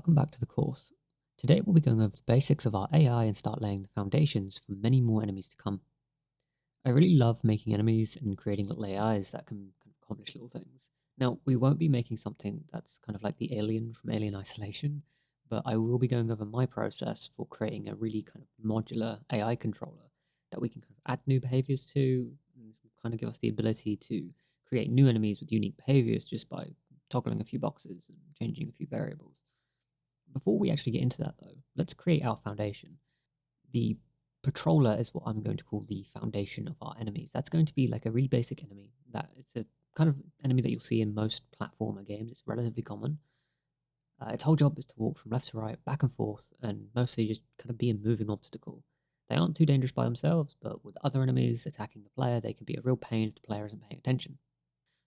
welcome back to the course. Today we'll be going over the basics of our AI and start laying the foundations for many more enemies to come. I really love making enemies and creating little AIs that can accomplish little things. Now, we won't be making something that's kind of like the alien from Alien Isolation, but I will be going over my process for creating a really kind of modular AI controller that we can kind of add new behaviors to, and this will kind of give us the ability to create new enemies with unique behaviors just by toggling a few boxes and changing a few variables. Before we actually get into that, though, let's create our foundation. The patroller is what I'm going to call the foundation of our enemies. That's going to be like a really basic enemy. That it's a kind of enemy that you'll see in most platformer games. It's relatively common. Its whole job is to walk from left to right, back and forth, and mostly just kind of be a moving obstacle. They aren't too dangerous by themselves, but with other enemies attacking the player, they can be a real pain if the player isn't paying attention.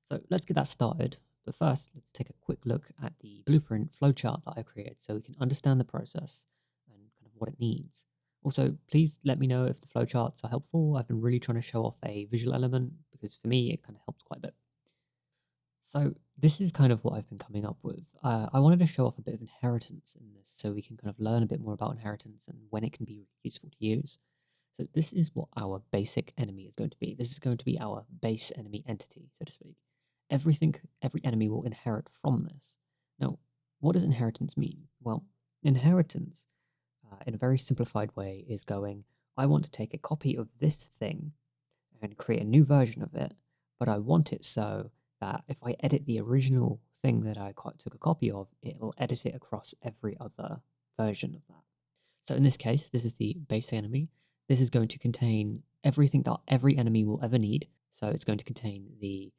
So let's get that started. But first, let's take a quick look at the blueprint flowchart that I created so we can understand the process and kind of what it needs. Also, please let me know if the flowcharts are helpful. I've been really trying to show off a visual element because for me, it kind of helps quite a bit. So this is kind of what I've been coming up with. I wanted to show off a bit of inheritance in this so we can kind of learn a bit more about inheritance and when it can be useful to use. So this is what our basic enemy is going to be. This is going to be our base enemy entity, so to speak. Every enemy will inherit from this. Now, what does inheritance mean? Well, inheritance, in a very simplified way, is going, I want to take a copy of this thing and create a new version of it, but I want it so that if I edit the original thing that I took a copy of, it will edit it across every other version of that. So in this case, this is the base enemy. This is going to contain everything that every enemy will ever need. So it's going to contain the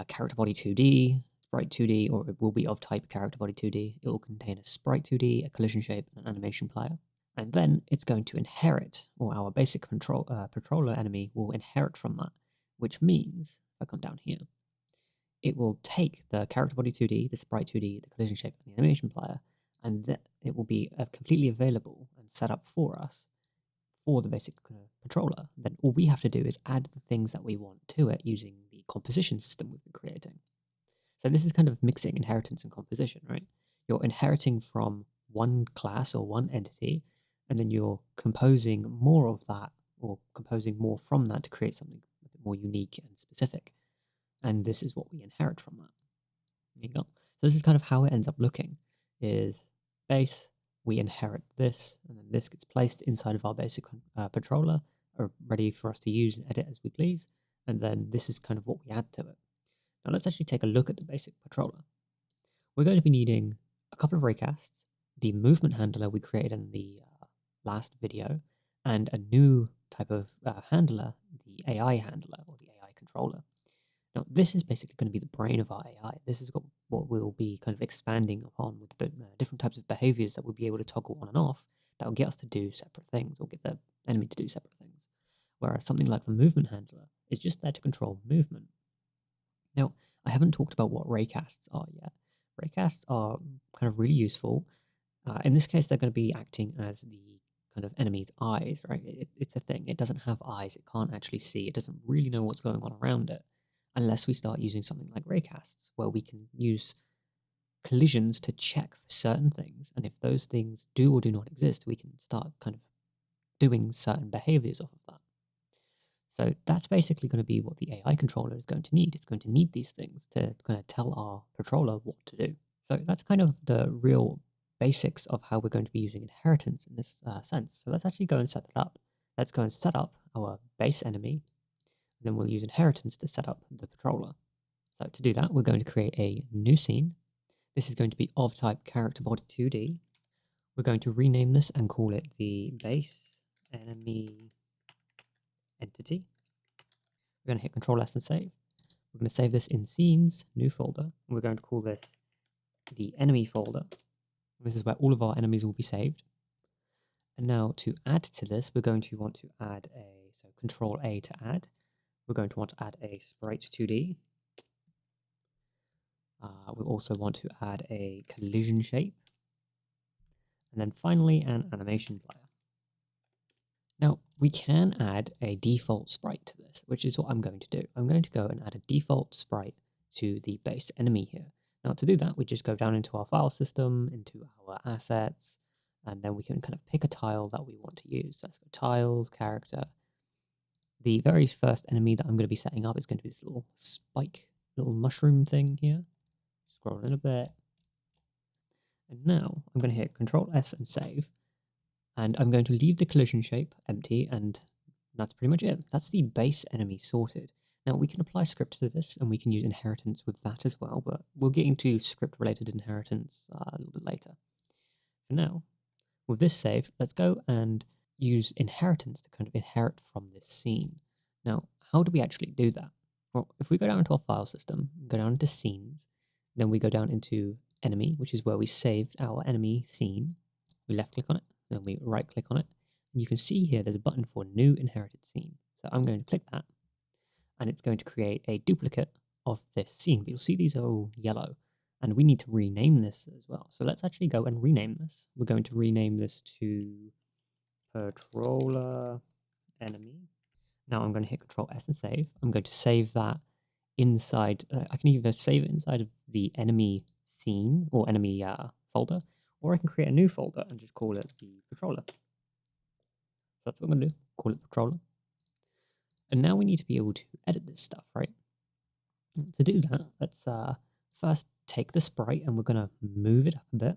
character body 2D, sprite 2D, or it will be of type character body 2D. It will contain a sprite 2D, a collision shape, and an animation player. And then it's going to inherit, or our basic controller enemy will inherit from that, which means, if I come down here, it will take the character body 2D, the sprite 2D, the collision shape, and the animation player, and it will be completely available and set up for us for the basic controller. Then all we have to do is add the things that we want to it using the composition system we've been creating. So this is kind of mixing inheritance and composition, right? You're inheriting from one class or one entity, and then you're composing more of that or composing more from that to create something a bit more unique and specific. And this is what we inherit from that. There you go. So this is kind of how it ends up looking, is base, we inherit this, and then this gets placed inside of our basic controller, ready for us to use and edit as we please, and then this is kind of what we add to it. Now let's actually take a look at the basic controller. We're going to be needing a couple of raycasts, the movement handler we created in the last video, and a new type of handler, the AI handler, or the AI controller. Now, this is basically going to be the brain of our AI. This is what we'll be kind of expanding upon with different types of behaviors that we'll be able to toggle on and off that will get us to do separate things or get the enemy to do separate things. Whereas something like the movement handler is just there to control movement. Now, I haven't talked about what raycasts are yet. Raycasts are kind of really useful. In this case, they're going to be acting as the kind of enemy's eyes, right? It's a thing. It doesn't have eyes. It can't actually see. It doesn't really know what's going on around it unless we start using something like raycasts, where we can use collisions to check for certain things. And if those things do or do not exist, we can start kind of doing certain behaviors off of that. So that's basically going to be what the AI controller is going to need. It's going to need these things to kind of tell our controller what to do. So that's kind of the real basics of how we're going to be using inheritance in this sense. So let's actually go and set that up. Let's go and set up our base enemy. Then we'll use inheritance to set up the controller. So to do that, we're going to create a new scene. This is going to be of type character body 2D. We're going to rename this and call it the base enemy entity. We're going to hit Control S and save. We're going to save this in scenes, new folder. And we're going to call this the enemy folder. This is where all of our enemies will be saved. And now to add to this, we're going to want to add so Control A to add. We're going to want to add a sprite 2D. We'll also want to add a collision shape. And then finally, an animation player. Now, we can add a default sprite to this, which is what I'm going to do. I'm going to go and add a default sprite to the base enemy here. Now to do that, we just go down into our file system, into our assets, and then we can kind of pick a tile that we want to use. So let's go tiles, character. The very first enemy that I'm going to be setting up is going to be this little spike, little mushroom thing here. Scroll in a bit. And now I'm going to hit Control S and save. And I'm going to leave the collision shape empty, and that's pretty much it. That's the base enemy sorted. Now we can apply script to this, and we can use inheritance with that as well, but we'll get into script-related inheritance a little bit later. For now, with this saved, let's go and use inheritance to kind of inherit from this scene. Now, how do we actually do that? Well, if we go down into our file system, go down into scenes, then we go down into enemy, which is where we saved our enemy scene. We left click on it, then we right click on it. And you can see here there's a button for new inherited scene. So I'm going to click that, and it's going to create a duplicate of this scene. But you'll see these are all yellow, and we need to rename this as well. So let's actually go and rename this. We're going to rename this to Patroller Enemy. Now I'm going to hit Control S and save. I'm going to save that inside, I can either save it inside of the enemy scene or enemy folder, or I can create a new folder and just call it the Patroller. So that's what I'm going to do, call it Patroller. And now we need to be able to edit this stuff, right? To do that, let's first take the sprite and we're going to move it up a bit.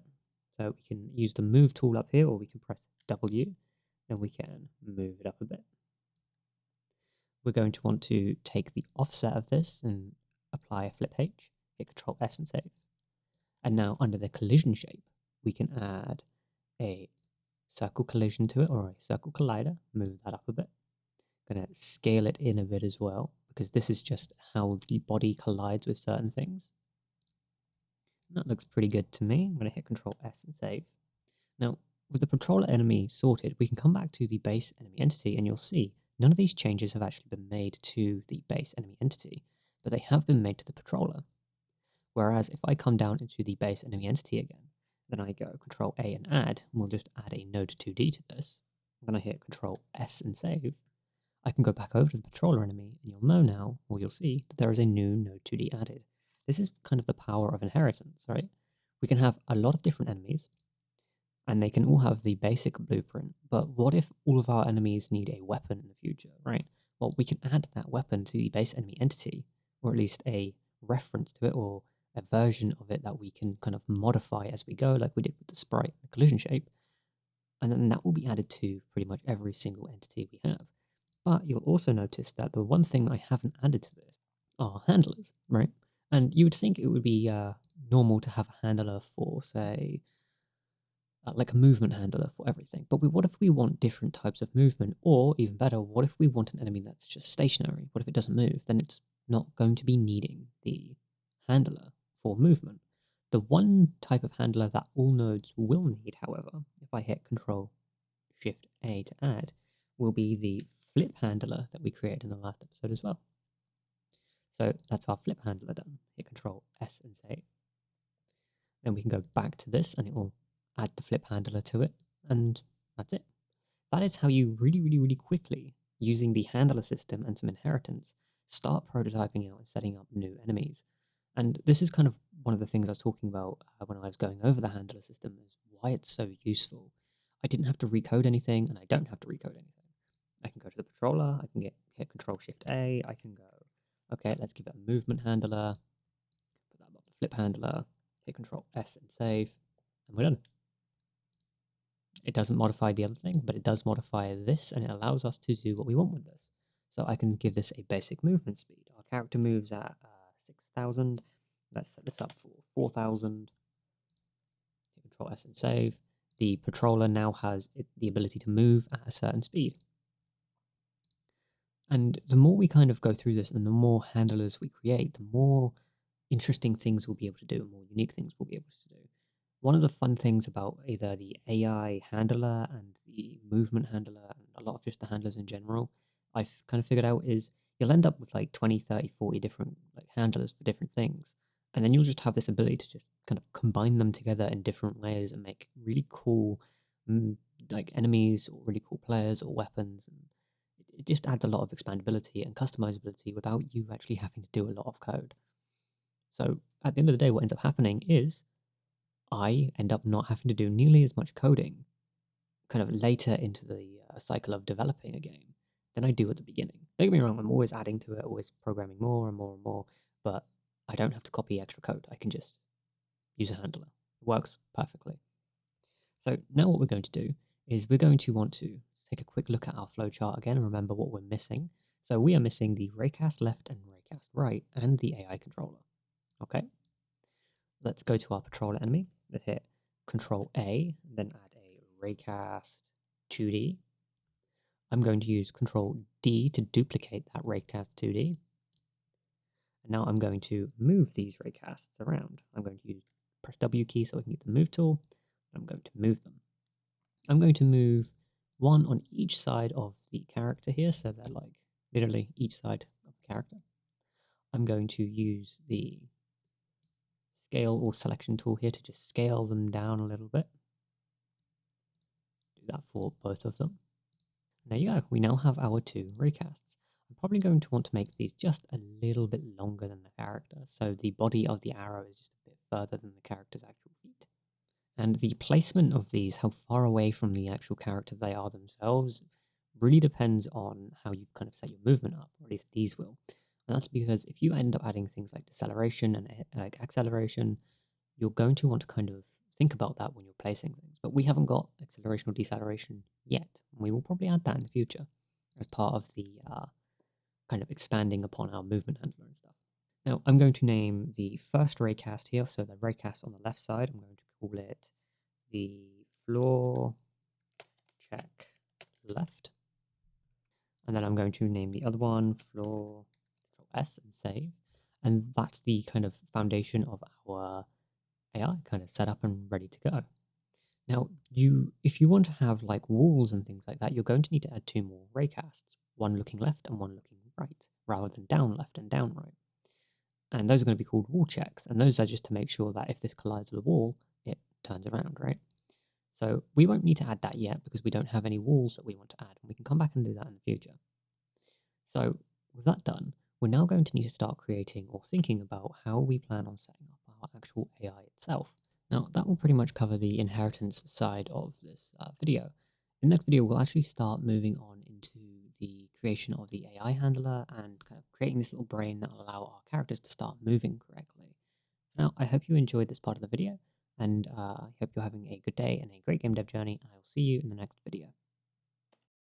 So we can use the move tool up here, or we can press W and we can move it up a bit. We're going to want to take the offset of this and apply a flip H, hit Control S and save. And now under the collision shape, we can add a circle collision to it, or a circle collider, move that up a bit. Going to scale it in a bit as well, because this is just how the body collides with certain things. That looks pretty good to me. I'm going to hit Control S and save. Now, with the Patroller enemy sorted, we can come back to the base enemy entity, and you'll see none of these changes have actually been made to the base enemy entity, but they have been made to the Patroller. Whereas if I come down into the base enemy entity again, then I go Control A and add, and we'll just add a node 2D to this. Then I hit Control S and save. I can go back over to the Patroller enemy, and you'll know now, or you'll see, that there is a new node 2D added. This is kind of the power of inheritance, right? We can have a lot of different enemies, and they can all have the basic blueprint, but what if all of our enemies need a weapon in the future, right? Well, we can add that weapon to the base enemy entity, or at least a reference to it, or a version of it that we can kind of modify as we go, like we did with the sprite and the collision shape, and then that will be added to pretty much every single entity we have. But you'll also notice that the one thing I haven't added to this are handlers, right? And you would think it would be normal to have a handler for, say, like a movement handler for everything. But what if we want different types of movement? Or even better, what if we want an enemy that's just stationary? What if it doesn't move? Then it's not going to be needing the handler for movement. The one type of handler that all nodes will need, however, if I hit Control Shift A to add, will be the flip handler that we created in the last episode as well. So that's our flip handler done. Hit Control S and save. Then we can go back to this and it will add the flip handler to it, and that's it. That is how you really quickly, using the handler system and some inheritance, start prototyping out and setting up new enemies. And this is kind of one of the things I was talking about when I was going over the handler system, is why it's so useful. I didn't have to recode anything, and I don't have to recode anything. I can go to the Patroller, I can hit Control Shift A, I can go, okay, let's give it a movement handler, put that above the flip handler, hit Control S and save, and we're done. It doesn't modify the other thing, but it does modify this, and it allows us to do what we want with this. So I can give this a basic movement speed. Our character moves at 6,000. Let's set this up for 4,000. Hit Control S and save. The Patroller now has the ability to move at a certain speed. And the more we kind of go through this and the more handlers we create, the more interesting things we'll be able to do and more unique things we'll be able to do. One of the fun things about either the AI handler and the movement handler and a lot of just the handlers in general, I've kind of figured out is you'll end up with like 20, 30, 40 different like handlers for different things. And then you'll just have this ability to just kind of combine them together in different ways and make really cool like enemies or really cool players or weapons. And it just adds a lot of expandability and customizability without you actually having to do a lot of code. So at the end of the day, what ends up happening is I end up not having to do nearly as much coding kind of later into the cycle of developing a game than I do at the beginning. Don't get me wrong, I'm always adding to it, always programming more and more and more, but I don't have to copy extra code. I can just use a handler. It works perfectly. So now what we're going to do is we're going to want to take a quick look at our flowchart again and remember what we're missing. So we are missing the raycast left and raycast right and the AI controller. Okay, let's go to our patroller enemy. Let's hit Control A, then add a raycast 2D. I'm going to use Control D to duplicate that raycast 2D. And now I'm going to move these raycasts around. I'm going to press W key so I can get the move tool. I'm going to move them. I'm going to move one on each side of the character here, so they're like literally each side of the character. I'm going to use the scale or selection tool here to just scale them down a little bit. Do that for both of them. And there you go. We now have our two raycasts. I'm probably going to want to make these just a little bit longer than the character, so the body of the arrow is just a bit further than the character's actual feet. And the placement of these, how far away from the actual character they are themselves, really depends on how you've kind of set your movement up, or at least these will. And that's because if you end up adding things like deceleration and acceleration, you're going to want to kind of think about that when you're placing things. But we haven't got acceleration or deceleration yet. We will probably add that in the future as part of the kind of expanding upon our movement handler and stuff. Now, I'm going to name the first raycast here, so the raycast on the left side, I'm going to call it the floor check left. And then I'm going to name the other one floor Control S and save. And that's the kind of foundation of our AI kind of set up and ready to go. Now, if you want to have like walls and things like that, you're going to need to add two more raycasts, one looking left and one looking right, rather than down left and down right. And those are going to be called wall checks. And those are just to make sure that if this collides with a wall, it turns around, right? So we won't need to add that yet because we don't have any walls that we want to add. And we can come back and do that in the future. So with that done, we're now going to need to start creating or thinking about how we plan on setting up our actual AI itself. Now, that will pretty much cover the inheritance side of this video. In the next video, we'll actually start moving on into the creation of the AI handler and kind of creating this little brain that will allow our characters to start moving correctly. Now, I hope you enjoyed this part of the video, and I hope you're having a good day and a great game dev journey, and I will see you in the next video.